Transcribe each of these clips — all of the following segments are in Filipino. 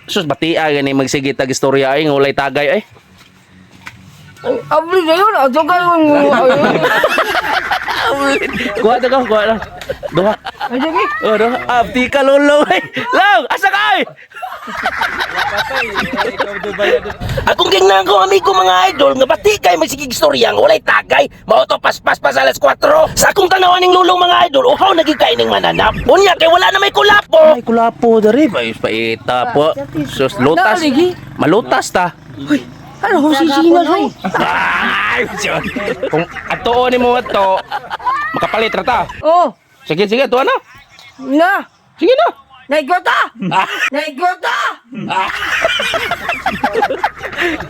sus batia gani magsige tag istorya ay ngulay tagay ay. Abli ngayon, ato kayo mo. Kuha to ka, kuha lang. Duha. Ay, sige. Oh, duha. Abdi ka lolo ay. Lang, asa ka ay? Akong gingnan ko amigo mga idol nga bati kay may sigig istorya nga walay tagay mao to paspas pa sa alas 4 sa akong tanawan ning lulong mga idol uhaw nagikain ning mananap unya kay wala na may kulapo. Ay kulapo dari ba paita po. Sus lutas. Naligi. Malutas ta. Ano, husisina sa'yo? Ay, siya. Kung atuon mo ito, makapalit ra ta. Oh, Sige, sige, tuwa na. na. Sige na. Naigota! Naigota!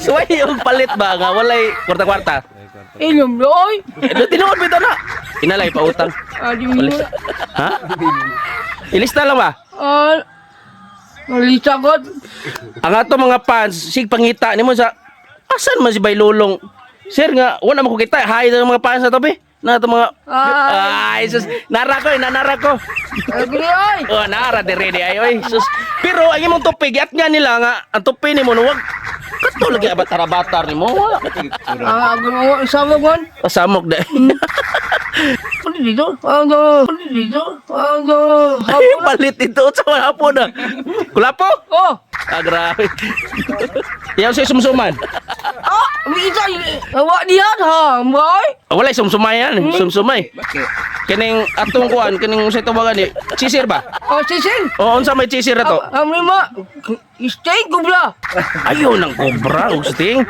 Suway yung palit ba nga, walay kwarta-kwarta. Ilom loy. Tinuod bitaw na. Inalay pa utang. Adi mo. Ha? Ilista lang ba? Malita ko. Ang ato mga fans, sig pangita nimo sa asan man si Baylulong? Sir nga, wala man ko kita. Hi sa mga fans na to, be. Na to mga ay sus, nara ko, nanara ko. Agri ay. Oh, nara de ready ay oy. Sus. Pero ang imong tupi giat nga nila nga ang tupi nimo no wag kato lagi abat-arabatar nimo. Wala ka tig. Agri mo sama kon. Pasamok de. Pwede dito. Pwede dito. Ay, palit ito sa wala po na. Kulapo? Oh. Ah, grabe. Yaw siya sumsuman. Bisa awak dia ha, boy. Wala sumsumay yan. Sumsumay. Kining atong kuan, kining sa ito ba gani? Chisir ba? Oh, sisin. O, unsa may chisir na to? Amri ma. Stay kubla. Ayaw ng cobra, usting.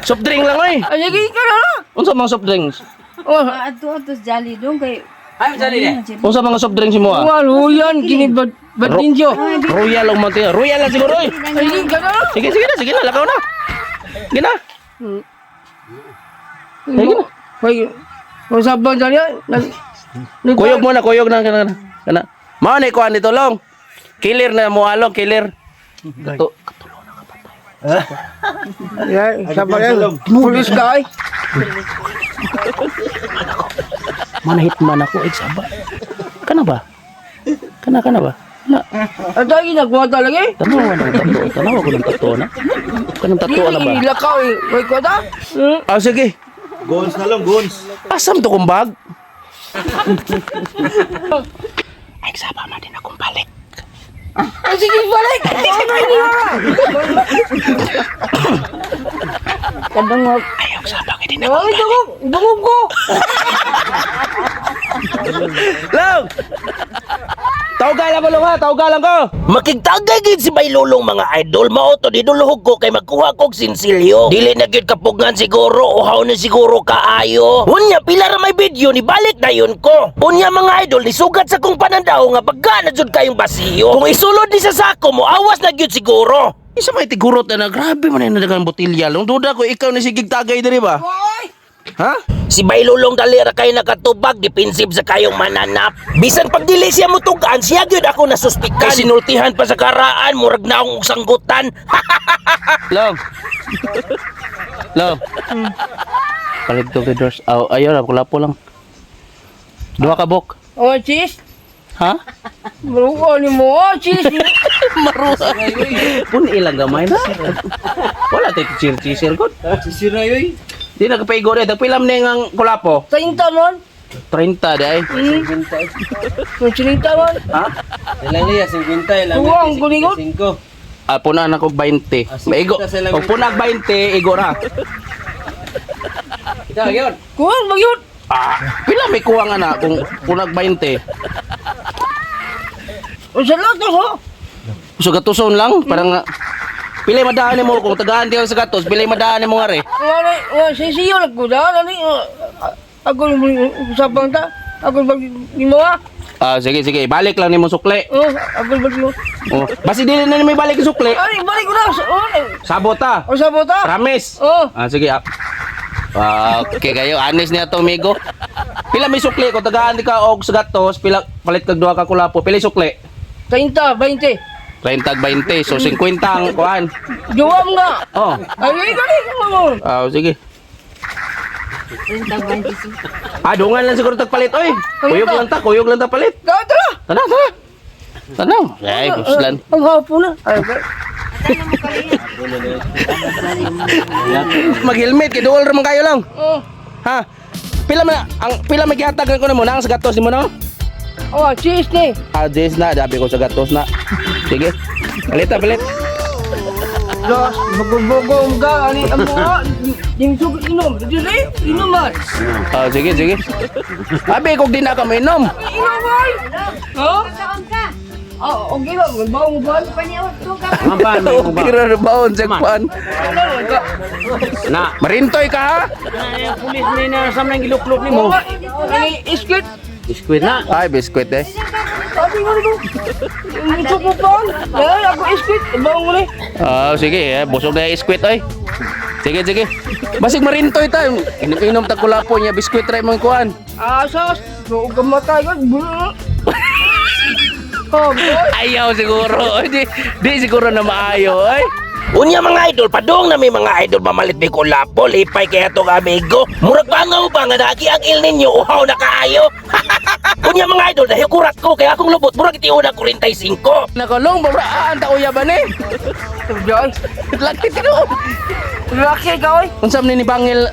Soft drink lang ay. Ay, sige ka na. Unsa mga soft drinks? Oh, Ato jali dong kay Unsa mga soft drinks mo ah? walo yan kini badinjo. Royal o Monte. Royal lang siguro eh. Ay, sige ka na. Sige na, lakaw na. Sige na. Sige na. Ay, usapang dyan. Kuyog mo na, kuyog na. Kana. Mao ni kuan dito long. Killer na mo along, killer. Kato. Yan, siapa yan? Pulis ka ay. Manahit man ako, saba. Kana ba? Kana ba? Na, At ay, nagkuha talaga eh. tanawa ko ng tato na. Kanang tato na ba? Ilakaw eh. May kwata? Ah, sige. Gons na lang, gons. Asam to kong bag? Ay, saba man din akong balik. Ay, sige, balik! Kadangog. Ayaw, saba ka din Ay, dungog ko! Long! Tawgalan ko lang ha, tawgalan ko! Makigtagay gid si Baylulong mga idol mao to diduluhog ko kay magkuha kog sinsilyo dili na gyud kapugngan siguro uhaw na siguro kaayo unya pila ra may video ni balik dayon ko unya mga idol nisugat sa kong panandaw nga pagka na jud kayong basiyo kung isulod ni sa sako mo awas na gyud siguro. Isa may tigurot na grabe man na dagang botilya. Long duda ko ikaw ni sigig tagay diri ba? Ay! Ha? Si Baylulong dalira kay nakatubag defensive sa kayong mananap bisan pag dili siya mutugan siya gyud ako nasuspikan kay sinultihan pa sa karaan murag na akong sanggutan. Long. Long. Palit to videos. Ayaw na, kulapo lang. Dua ka bok. Oh, cheese? Ha? Maruha ni mo, cheese! Maruha. Pun ilang gamay na. Wala tayo chisir ko. Sisira yoy. Di na kapaigo rin. Tagpilam na yung kulapo. 30 man. 30 dahil. Sinita man. Ha? Ilang liya, 50, ilang Uwang, kuningot. 5. Puna na ko 20. Maigo. Kung punag 20, igo na. Ito, yun. Kuwang, magyot. Pila may kuha nga na kung punag 20. O sa lato, ho? So gatuson lang. Parang pilay madaan mo kung tagaan di sa gatos. Pilay madaan mo nga rin. Wala, sisiyo lang ko na. Ako usapang ta. Ako ni mo ah. Sige. Balik lang ni mo sukle. Oh, ako balik mo. Oh. Basi dili na ni may balik yung sukle. Ay, balik ko na. Sabota. O sabot ta. Promise. Oh. Sige. Okay kayo. Anis niya to, amigo. Pila may sukle. Kung tagaan di ka og sa gatos, pila palit kag duha ka kulapo. Pila yung sukle? 30, 20. 30-20. So 50 ang kuhan. Jawab nga. Oh. Ay, balik mo. Sige. Dungan lang siguro tagpalit. Oy. Kuyog lang ta palit. Tara. Tanaw. Ay, puslan. Ang hapo na. Ay, Mag-helmet kay duol ra man kayo lang. Oh. Ha? Pila maghihatag ko na mo na ang sa gatos mo no? Oh, cheese ni. Adis na, dabi ko sa gatos na. Sige. Palit. Dos, bagong ga ani amo. Di mo inom. Dili, inom man. Sige. Abi kog di na ka mainom. Inom boy. Oh? Oh, okay ba? Bawo mo ba? Kira na baon sa kuan. Na. Marintoy ka ha? Pulis ni na sa nang giluklok Mo. Ani iskit. Biskwit na. Ay, biskwit eh. Sabi mo ito. Ito ko pa. Ako iskit. Bawo mo ni. Sige busog na yung iskwit ay. Sige. Basig marintoy ta. Inom ta kulapo niya biskwit ra imong kuan. Asas. So, gamatay ka. Oh, boy. Ayaw siguro. Di siguro na maayo ay. Unya mga idol, padong na may mga idol mamalit ni Kulapo, lipay kaya tong amigo. Murag bangaw ba nga nagi ang il ninyo, uhaw na kaayo. Unya mga idol, dahil kurat ko, kaya akong lubot, murag itiuna 45. Nakulong babraan ta uya ba ni? Joy. Laki tino. Laki ka, oy. Unsam ni bangil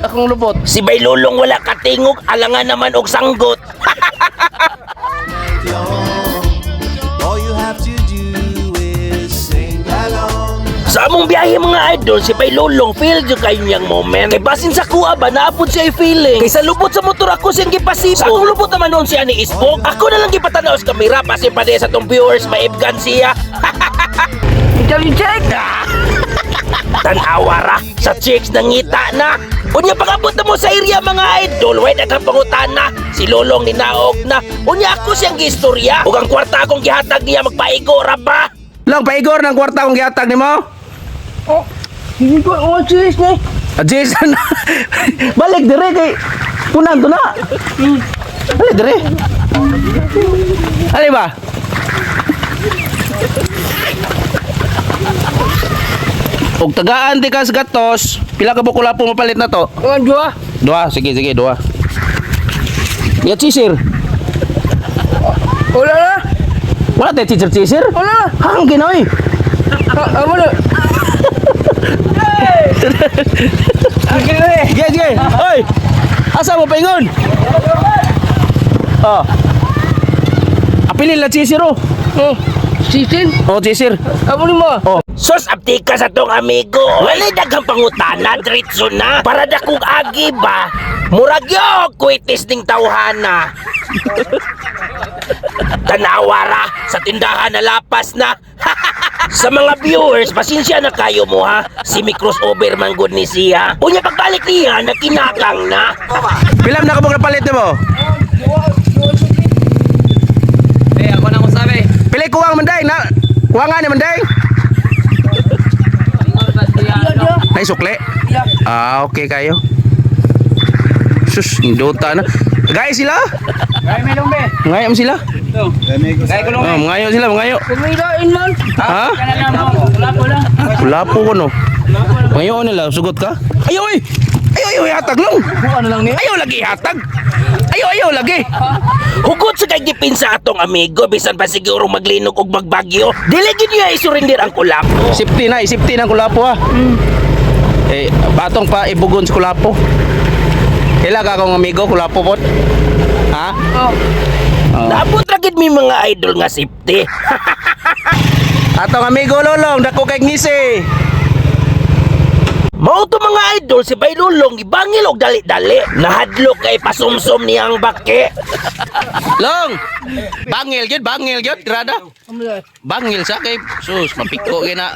akong lubot. Si Baylulong wala katingog, alangan naman og sanggot. All you have to do is sing along. Sa among biyahe mga idol, si Baylulong feel jud kayo niyang moment. Kay basin sa kuha ba, naapod siya feeling. Kay sa lubot sa motor ako siyang gipasibo. Sa akong lubot naman noon siya ni Isbog. Ako na lang gipatanaw sa kamera, basin pa din sa tong viewers, maibgan siya. Italy check. Tanawara sa chicks nangita na. Unya pagabot na mo sa area mga idol, way daghang pangutana. Si Lolong ninaog na. Unya ako siyang gistorya. Ug ang kwarta akong gihatag niya magpaigo ra ba? Long paigor ng kwarta kong gihatag nimo. Oh, hindi ko cheese ni. Jason. Balik dire kay punan to na. Balik dire. Ali ba? Og tagaan di ka sa gatos, pila ka bukula po mapalit na to? Oh, dua. Dua, sige, dua. Ya chisir. Wala na. Wala tayo chisir? Wala. Hang ginoy. Amo na. Sige. Oy. Asa mo paingon? Oh. Apilin la chisir oh. Oh, sisin. Oh, chisir. Amo ni mo. Oh. Sos aptika sa tong amigo. Walay daghang pangutana, diretso na. Para dakong agi ba? Murag yo, kuitis ning tawhana. Tanawara sa tindahan na lapas na. Sa mga viewers, pasensya na kayo mo ha. Si may crossover man good ni siya. Unya pagbalik niya, nakinakang na. Pilam na ka mong napalit mo? Ako na ko sabi. Pili kuwang manday na. Kuwangan ni manday. Ay sukle. Okay kayo. Sus, indota na. Gaya sila? Gay may lumbe. Ngayam sila? Gay ko lumbe. Mangayo sila, mangayo. Kumilain man. Ha? Kana na mo. Wala ko lang. Wala po ko no. Ngayon nila, sugot ka? Ayaw eh! Ayaw, hatag lang! Ano lang niya? Ayaw lagi hatag! Ayaw lagi! Hugot sa kay gipinsa atong amigo, bisan pa siguro maglinog og magbagyo. Diligin niya isurrender ang Kulapo. Safety na kulapo ha. Eh, batong pa ibugon sa kulapo. Kailan ka akong amigo, kulapo po? Ha? Oh. Dapat ragid mi mga idol nga safety. Atong amigo Lolong, dako kay ngisi. Mao to mga idol si Baylulong ibangil og dali-dali. Nahadlok kay pasumsum niyang bake. Long! Bangil gyud, grada. Amo na. Bangil sa kay sus, mapiko kay na.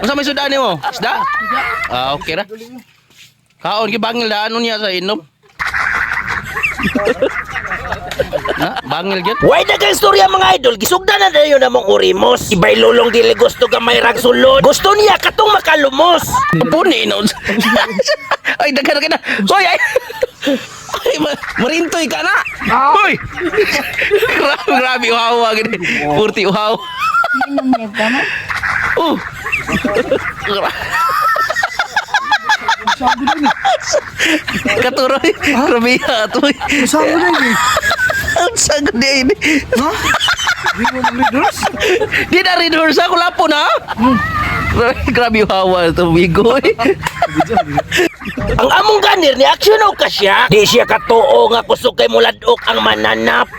Unsa may sudan nimo? Isda? Okay ra. Kaon gi bangil daan niya sa inom. Na, bangil gyud. Way dagang istorya mga idol, gisugdan na dayon namong urimos. Si Baylulong dili gusto gamay rag sulod. Gusto niya katong makalumos. Puni no. Ay daghan na. Hoy ay. Ay marintoy ka na. Hoy. Grabe uhaw gini. Purti uhaw. Inom niya ka na. Katuroy. Grabe atoy. Saan mo na Ang sagod niya ini. Ha? Di na readers ako lapo na. Grabe yung hawa to bigoy. Ang among ganir ni aksyon o ka siya. Di siya katuo nga kusog kay muladok ang mananap.